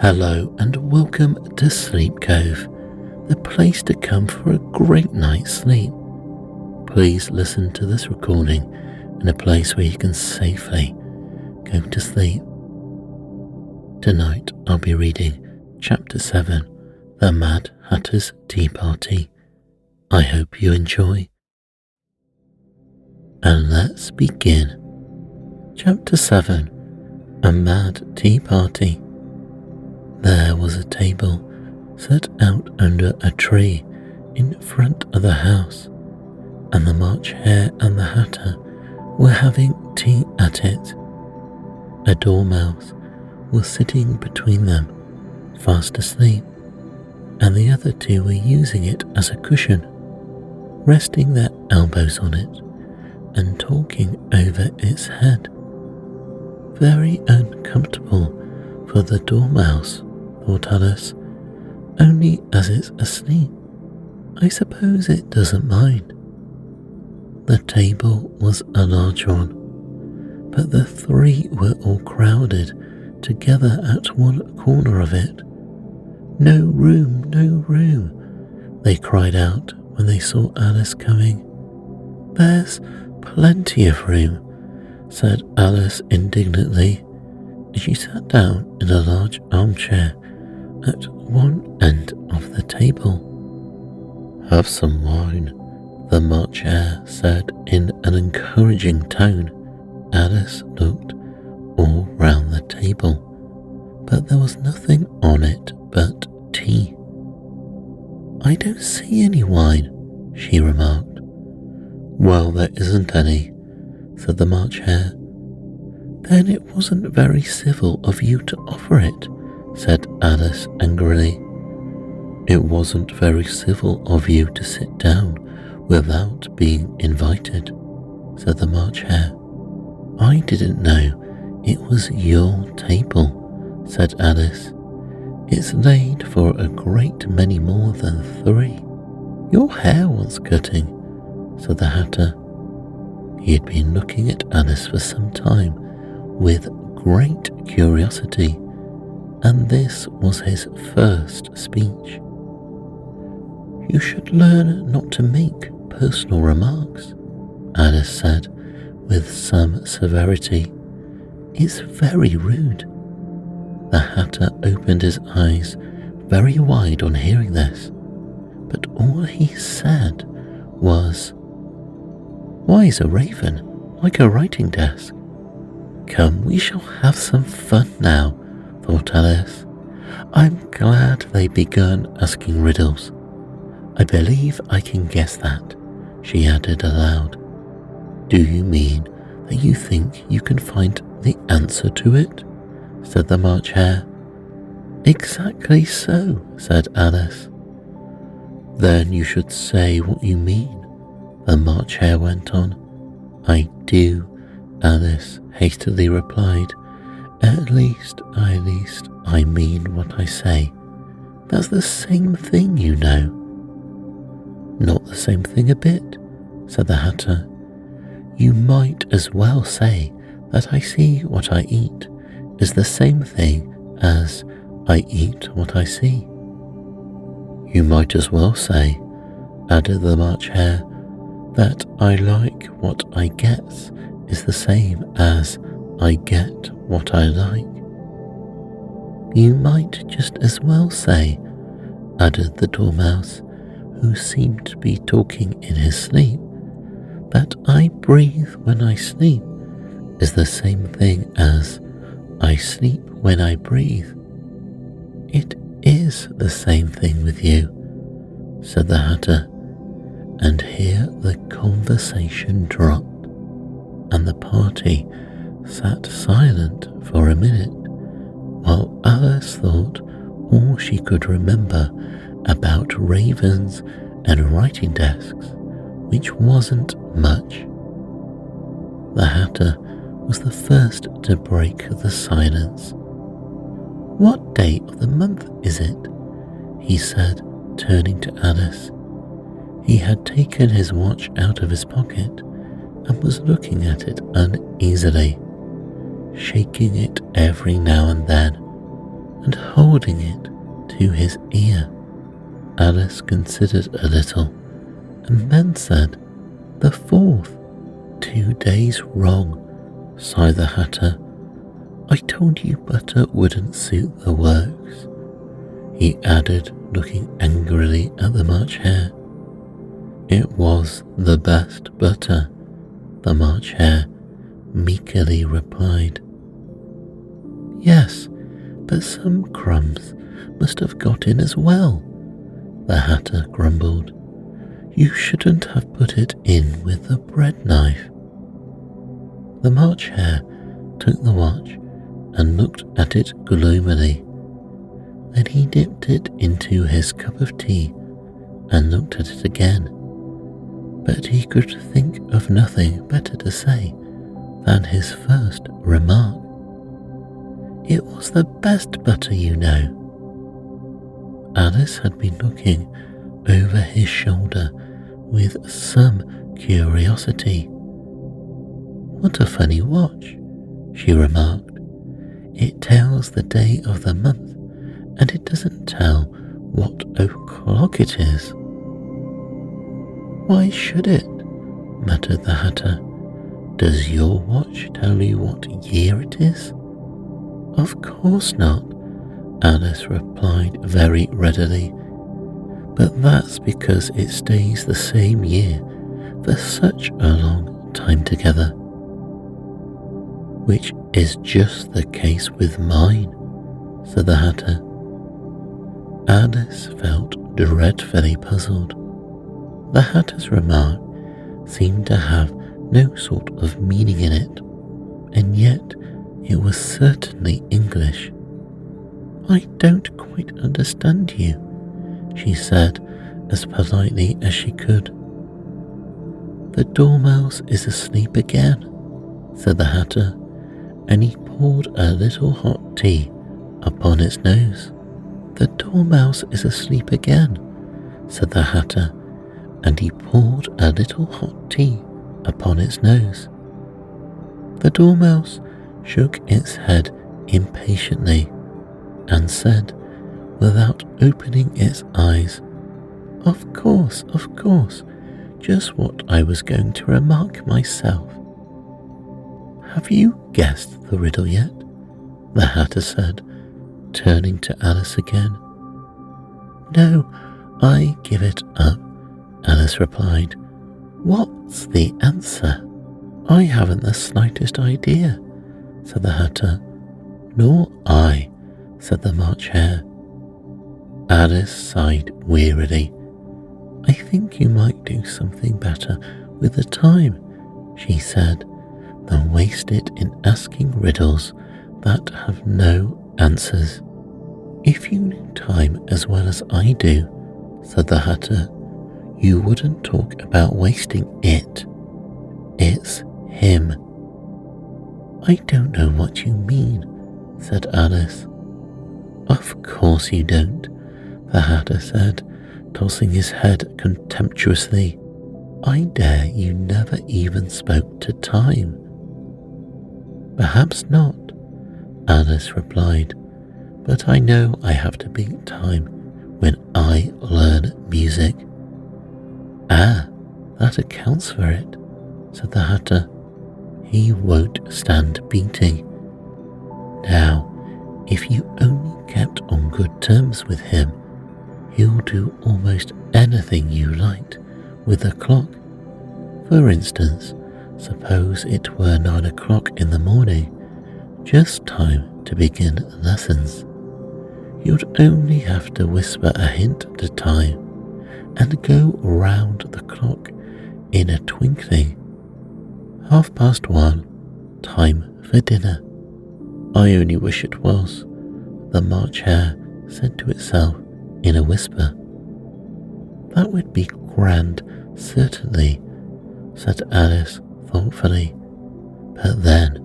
Hello and welcome to Sleep Cove, the place to come for a great night's sleep. Please listen to this recording in a place where you can safely go to sleep. Tonight I'll be reading Chapter 7, The Mad Hatter's Tea Party. I hope you enjoy. And let's begin. Chapter 7, A Mad Tea Party. There was a table set out under a tree in front of the house, and the March Hare and the Hatter were having tea at it. A dormouse was sitting between them, fast asleep, and the other two were using it as a cushion, resting their elbows on it and talking over its head. Very uncomfortable for the dormouse, thought Alice, only as it's asleep, I suppose it doesn't mind. The table was a large one, but the three were all crowded together at one corner of it. No room, no room, they cried out when they saw Alice coming. There's plenty of room, said Alice indignantly, as she sat down in a large armchair at one end of the table. Have some wine, the March Hare said in an encouraging tone. Alice looked all round the table, but there was nothing on it but tea. I don't see any wine, she remarked. Well, there isn't any, said the March Hare. Then it wasn't very civil of you to offer it, said Alice angrily. It wasn't very civil of you to sit down without being invited, said the March Hare. I didn't know it was your table, said Alice. It's laid for a great many more than three. Your hair wants cutting, said the Hatter. He had been looking at Alice for some time with great curiosity, and this was his first speech. You should learn not to make personal remarks, Alice said with some severity. It's very rude. The Hatter opened his eyes very wide on hearing this, but all he said was, Why is a raven like a writing desk? Come, we shall have some fun now, thought Alice. I'm glad they've begun asking riddles. I believe I can guess that, she added aloud. Do you mean that you think you can find the answer to it? Said the March Hare. Exactly so, said Alice. Then you should say what you mean, the March Hare went on. I do, Alice hastily replied. At least I mean what I say. That's the same thing, you know. Not the same thing a bit, said the Hatter. You might as well say that I see what I eat is the same thing as I eat what I see. You might as well say, added the March Hare, that I like what I get is the same as I get what I like. You might just as well say, added the Dormouse, who seemed to be talking in his sleep, that I breathe when I sleep is the same thing as I sleep when I breathe. It is the same thing with you, said the Hatter, and here the conversation dropped, and the party sat silent for a minute, while Alice thought all she could remember about ravens and writing desks, which wasn't much. The Hatter was the first to break the silence. What day of the month is it? He said, turning to Alice. He had taken his watch out of his pocket and was looking at it uneasily, shaking it every now and then, and holding it to his ear. Alice considered a little and then said, "The 4th. 2 days wrong," sighed the Hatter. "I told you butter wouldn't suit the works," he added, looking angrily at the March Hare. "It was the best butter," the March Hare meekly replied. "Yes, but some crumbs must have got in as well," the Hatter grumbled. "You shouldn't have put it in with the bread knife." The March Hare took the watch and looked at it gloomily. Then he dipped it into his cup of tea and looked at it again, but he could think of nothing better to say than his first remark. "It was the best butter, you know." Alice had been looking over his shoulder with some curiosity. "What a funny watch," she remarked. "It tells the day of the month, and it doesn't tell what o'clock it is." "Why should it?" muttered the Hatter. "Does your watch tell you what year it is?" "Of course not," Alice replied very readily. "But that's because it stays the same year for such a long time together." "Which is just the case with mine," said the Hatter. Alice felt dreadfully puzzled. The Hatter's remark seemed to have no sort of meaning in it, and yet it was certainly English. "I don't quite understand you," she said as politely as she could. "The Dormouse is asleep again," said the Hatter, and he poured a little hot tea upon its nose. "The Dormouse is asleep again," said the Hatter, and he poured a little hot tea upon its nose. The Dormouse shook its head impatiently and said, without opening its eyes, of course, just what I was going to remark myself." "Have you guessed the riddle yet?" the Hatter said, turning to Alice again. "No, I give it up," Alice replied. "What's the answer?" "I haven't the slightest idea," said the Hatter. "Nor I," said the March Hare. Alice sighed wearily. "I think you might do something better with the time," she said, "than waste it in asking riddles that have no answers." "If you knew time as well as I do," said the Hatter, "you wouldn't talk about wasting it. It's him." "I don't know what you mean," said Alice. "Of course you don't," the Hatter said, tossing his head contemptuously. "I dare you never even spoke to time." "Perhaps not," Alice replied, "but I know I have to beat time when I learn music." "Ah, that accounts for it," said the Hatter. "He won't stand beating. Now, if you only kept on good terms with him, he'll do almost anything you liked with the clock. For instance, suppose it were 9 o'clock in the morning, just time to begin lessons. You'd only have to whisper a hint at a time and go round the clock in a twinkling. 1:30, time for dinner. I only wish it was," the March Hare said to itself in a whisper. "That would be grand, certainly," said Alice thoughtfully. "But then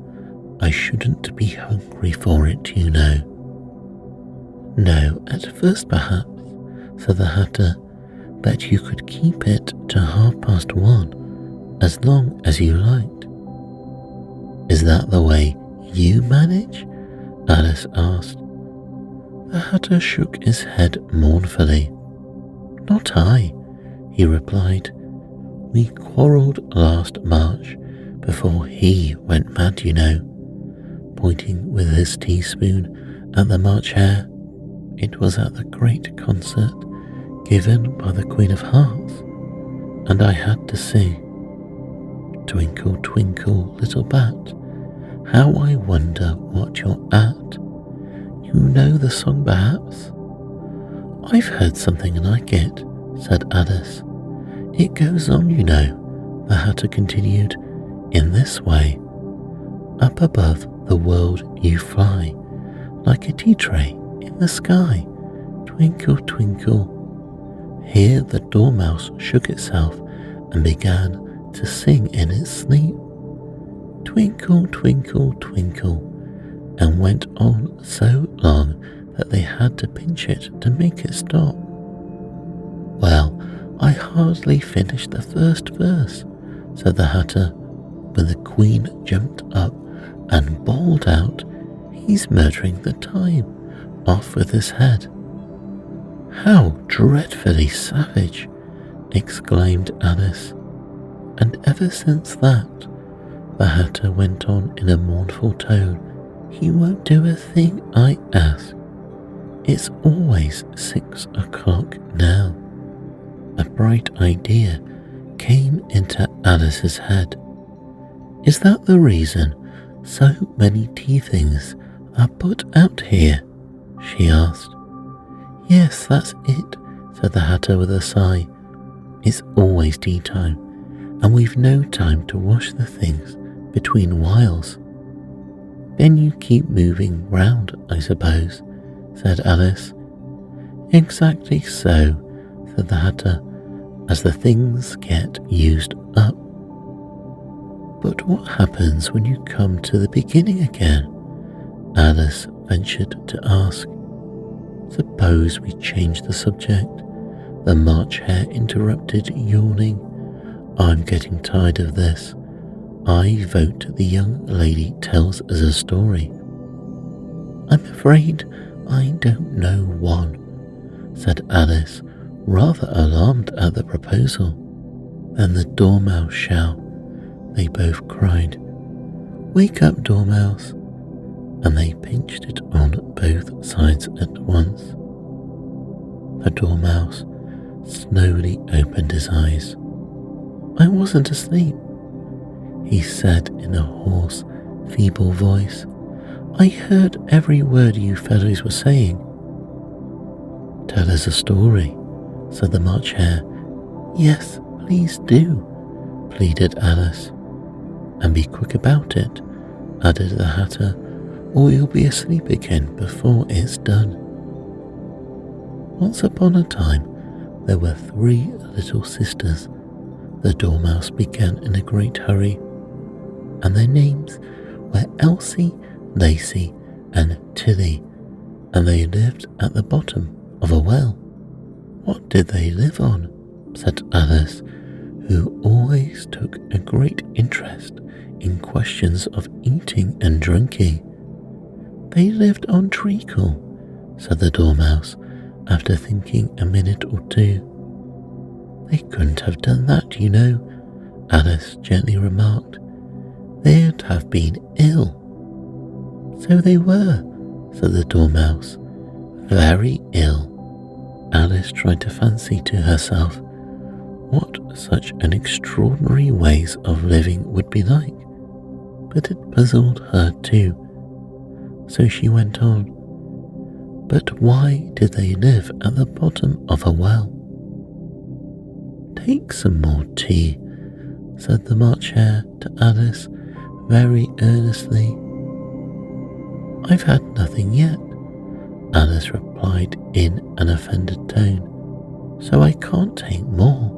I shouldn't be hungry for it, you know." "No, at first perhaps," said the Hatter, "but you could keep it to 1:30 as long as you liked." "Is that the way you manage?" Alice asked. The Hatter shook his head mournfully. "Not I," he replied. "We quarrelled last March before he went mad, you know," pointing with his teaspoon at the March hare. "It was at the great concert given by the Queen of Hearts, and I had to sing, 'Twinkle, twinkle, little bat, how I wonder what you're at.' You know the song, perhaps?" "I've heard something like it," said Alice. "It goes on, you know," the Hatter continued, "in this way. Up above the world you fly, like a tea tray in the sky. Twinkle, twinkle." Here the dormouse shook itself and began to sing in its sleep, "Twinkle, twinkle, twinkle," and went on so long that they had to pinch it to make it stop. "Well, I hardly finished the first verse," said the Hatter, when the Queen jumped up and bawled out, "He's murdering the time. Off with his head." "How dreadfully savage!" exclaimed Alice. "And ever since that," the Hatter went on in a mournful tone, "he won't do a thing I ask. It's always 6 o'clock now." A bright idea came into Alice's head. "Is that the reason so many tea things are put out here?" she asked. "Yes, that's it," said the Hatter with a sigh. "It's always tea time, and we've no time to wash the things between whiles." "Then you keep moving round, I suppose," said Alice. "Exactly so," said the Hatter, "as the things get used up." "But what happens when you come to the beginning again?" Alice ventured to ask. "Suppose we change the subject," the March Hare interrupted, yawning. "I'm getting tired of this. I vote the young lady tells us a story." "I'm afraid I don't know one," said Alice, rather alarmed at the proposal. "Then the Dormouse shall," they both cried. "Wake up, Dormouse," and they pinched it on both sides at once. The Dormouse slowly opened his eyes. "I wasn't asleep," he said in a hoarse, feeble voice. "I heard every word you fellows were saying." "Tell us a story," said the March Hare. "Yes, please do," pleaded Alice. "And be quick about it," added the Hatter, "or you'll be asleep again before it's done." "Once upon a time, there were 3 little sisters," the Dormouse began in a great hurry, "and their names were Elsie, Lacey, and Tilly, and they lived at the bottom of a well." "What did they live on?" said Alice, who always took a great interest in questions of eating and drinking. "They lived on treacle," said the Dormouse, after thinking a minute or two. "They couldn't have done that, you know," Alice gently remarked. "They'd have been ill." "So they were," said the Dormouse. "Very ill." Alice tried to fancy to herself what such an extraordinary ways of living would be like, but it puzzled her too. So she went on, "But why did they live at the bottom of a well?" "Take some more tea," said the March Hare to Alice very earnestly. "I've had nothing yet," Alice replied in an offended tone, "so I can't take more."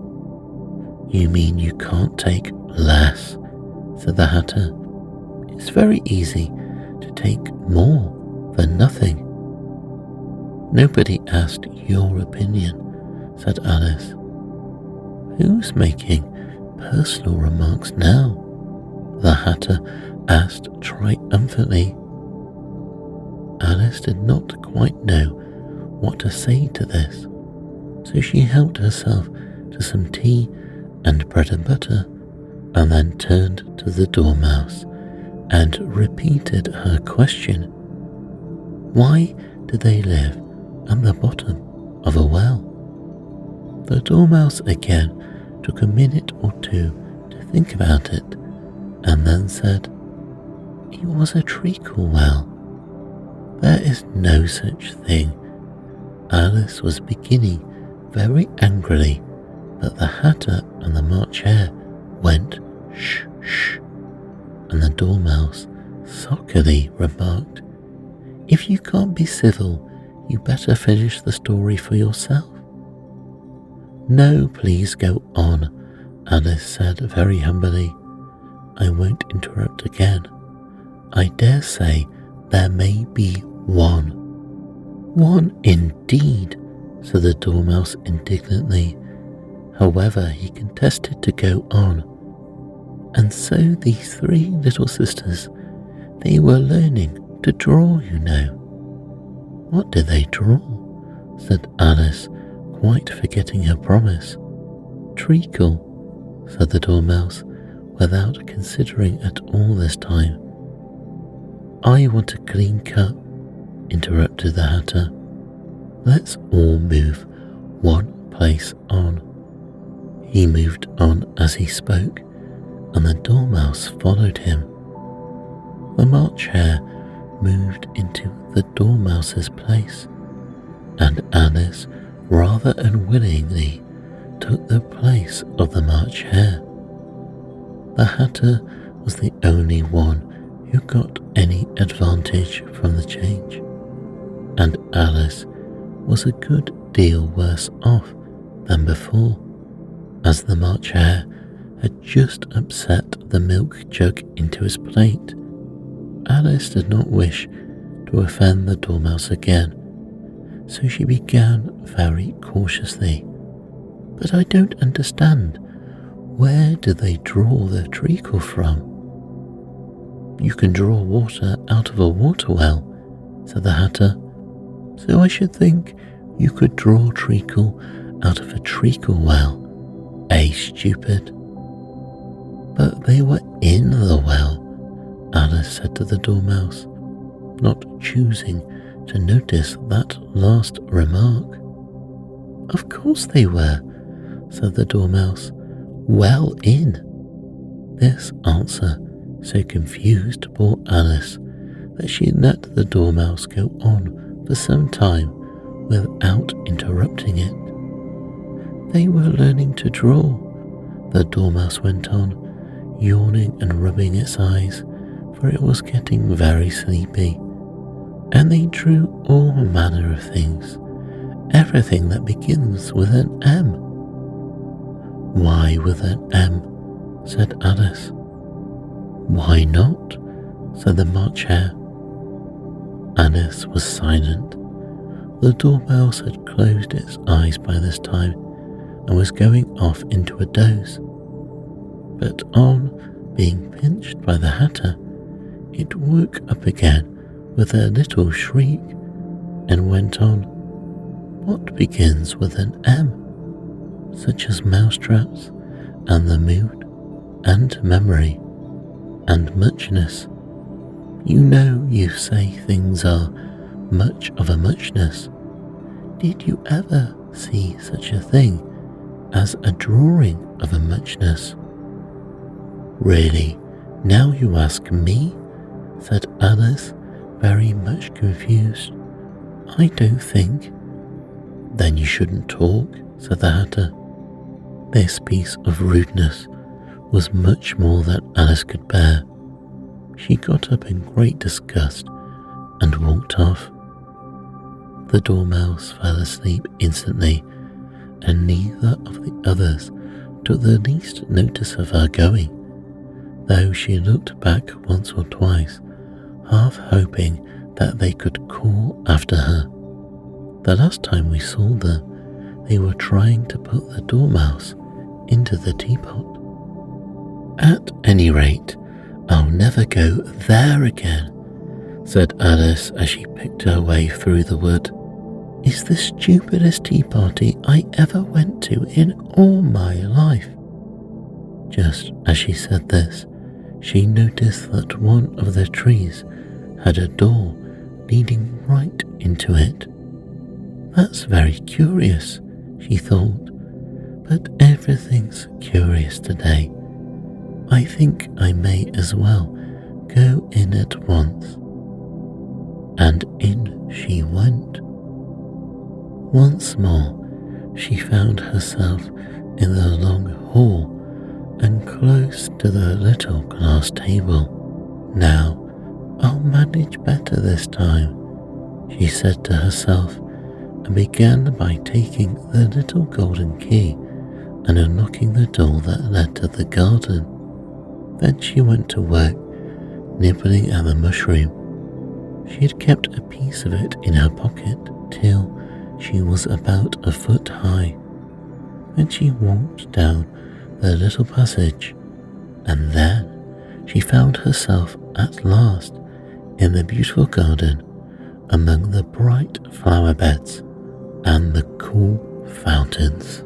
"You mean you can't take less?" said the Hatter. "It's very easy to take more than nothing." "Nobody asked your opinion," said Alice. "Who's making personal remarks now?" the Hatter asked triumphantly. Alice did not quite know what to say to this, so she helped herself to some tea and bread and butter, and then turned to the dormouse and repeated her question. Why do they live at the bottom of a well? The dormouse again took a minute or two to think about it, and then said, "It was a treacle well. There is no such thing." Alice was beginning very angrily, but the Hatter and the March Hare went shh shh, and the Dormouse sulkily remarked, "If you can't be civil, you better finish the story for yourself." "No, please go on," Alice said very humbly. "I won't interrupt again. I dare say there may be one." "One indeed," said the Dormouse indignantly. However, he contested to go on. "And so these three little sisters, they were learning to draw, you know." "What did they draw?" said Alice, quite forgetting her promise. "Treacle," said the Dormouse, without considering at all this time. "I want a clean cut," interrupted the Hatter. "Let's all move one place on." He moved on as he spoke, and the Dormouse followed him. The March Hare moved into the Dormouse's place, and Alice rather unwillingly took the place of the March Hare. The Hatter was the only one who got any advantage from the change, and Alice was a good deal worse off than before, as the March Hare had just upset the milk jug into his plate. Alice did not wish to offend the Dormouse again, so she began very cautiously. "But I don't understand. Where do they draw the treacle from?" "You can draw water out of a water well," said the Hatter. "So I should think you could draw treacle out of a treacle well, stupid." "But they were in the well," Alice said to the Dormouse, not choosing to notice that last remark. "Of course they were," said the Dormouse. "Well in." This answer so confused poor Alice that she let the Dormouse go on for some time without interrupting it. "They were learning to draw," the Dormouse went on, yawning and rubbing its eyes, for it was getting very sleepy. "And they drew all manner of things, everything that begins with an M." "Why with an M?" said Alice. "Why not?" said the March Hare. Alice was silent. The Dormouse had closed its eyes by this time and was going off into a doze. But on being pinched by the Hatter, it woke up again with a little shriek and went on. "What begins with an M? Such as mousetraps, and the mood, and memory, and muchness. You know you say things are much of a muchness. Did you ever see such a thing as a drawing of a muchness?" "Really, now you ask me," said Alice, very much confused. "I don't think." "Then you shouldn't talk," said the Hatter. This piece of rudeness was much more than Alice could bear. She got up in great disgust and walked off. The Dormouse fell asleep instantly, and neither of the others took the least notice of her going, though she looked back once or twice, half hoping that they could call after her. The last time we saw them, they were trying to put the Dormouse into the teapot. "At any rate, I'll never go there again," said Alice as she picked her way through the wood, is the stupidest tea party I ever went to in all my life. Just as she said this, she noticed that one of the trees had a door leading right into it. That's very curious, she thought, but everything's curious today. I think I may as well go in at once. And in she went. Once more, she found herself in the long hall and close to the little glass table. Now, I'll manage better this time, she said to herself, and began by taking the little golden key and unlocking the door that led to the garden. Then she went to work, nibbling at the mushroom. She had kept a piece of it in her pocket till she was about a foot high. Then she walked down the little passage, and then she found herself at last in the beautiful garden among the bright flower beds and the cool fountains.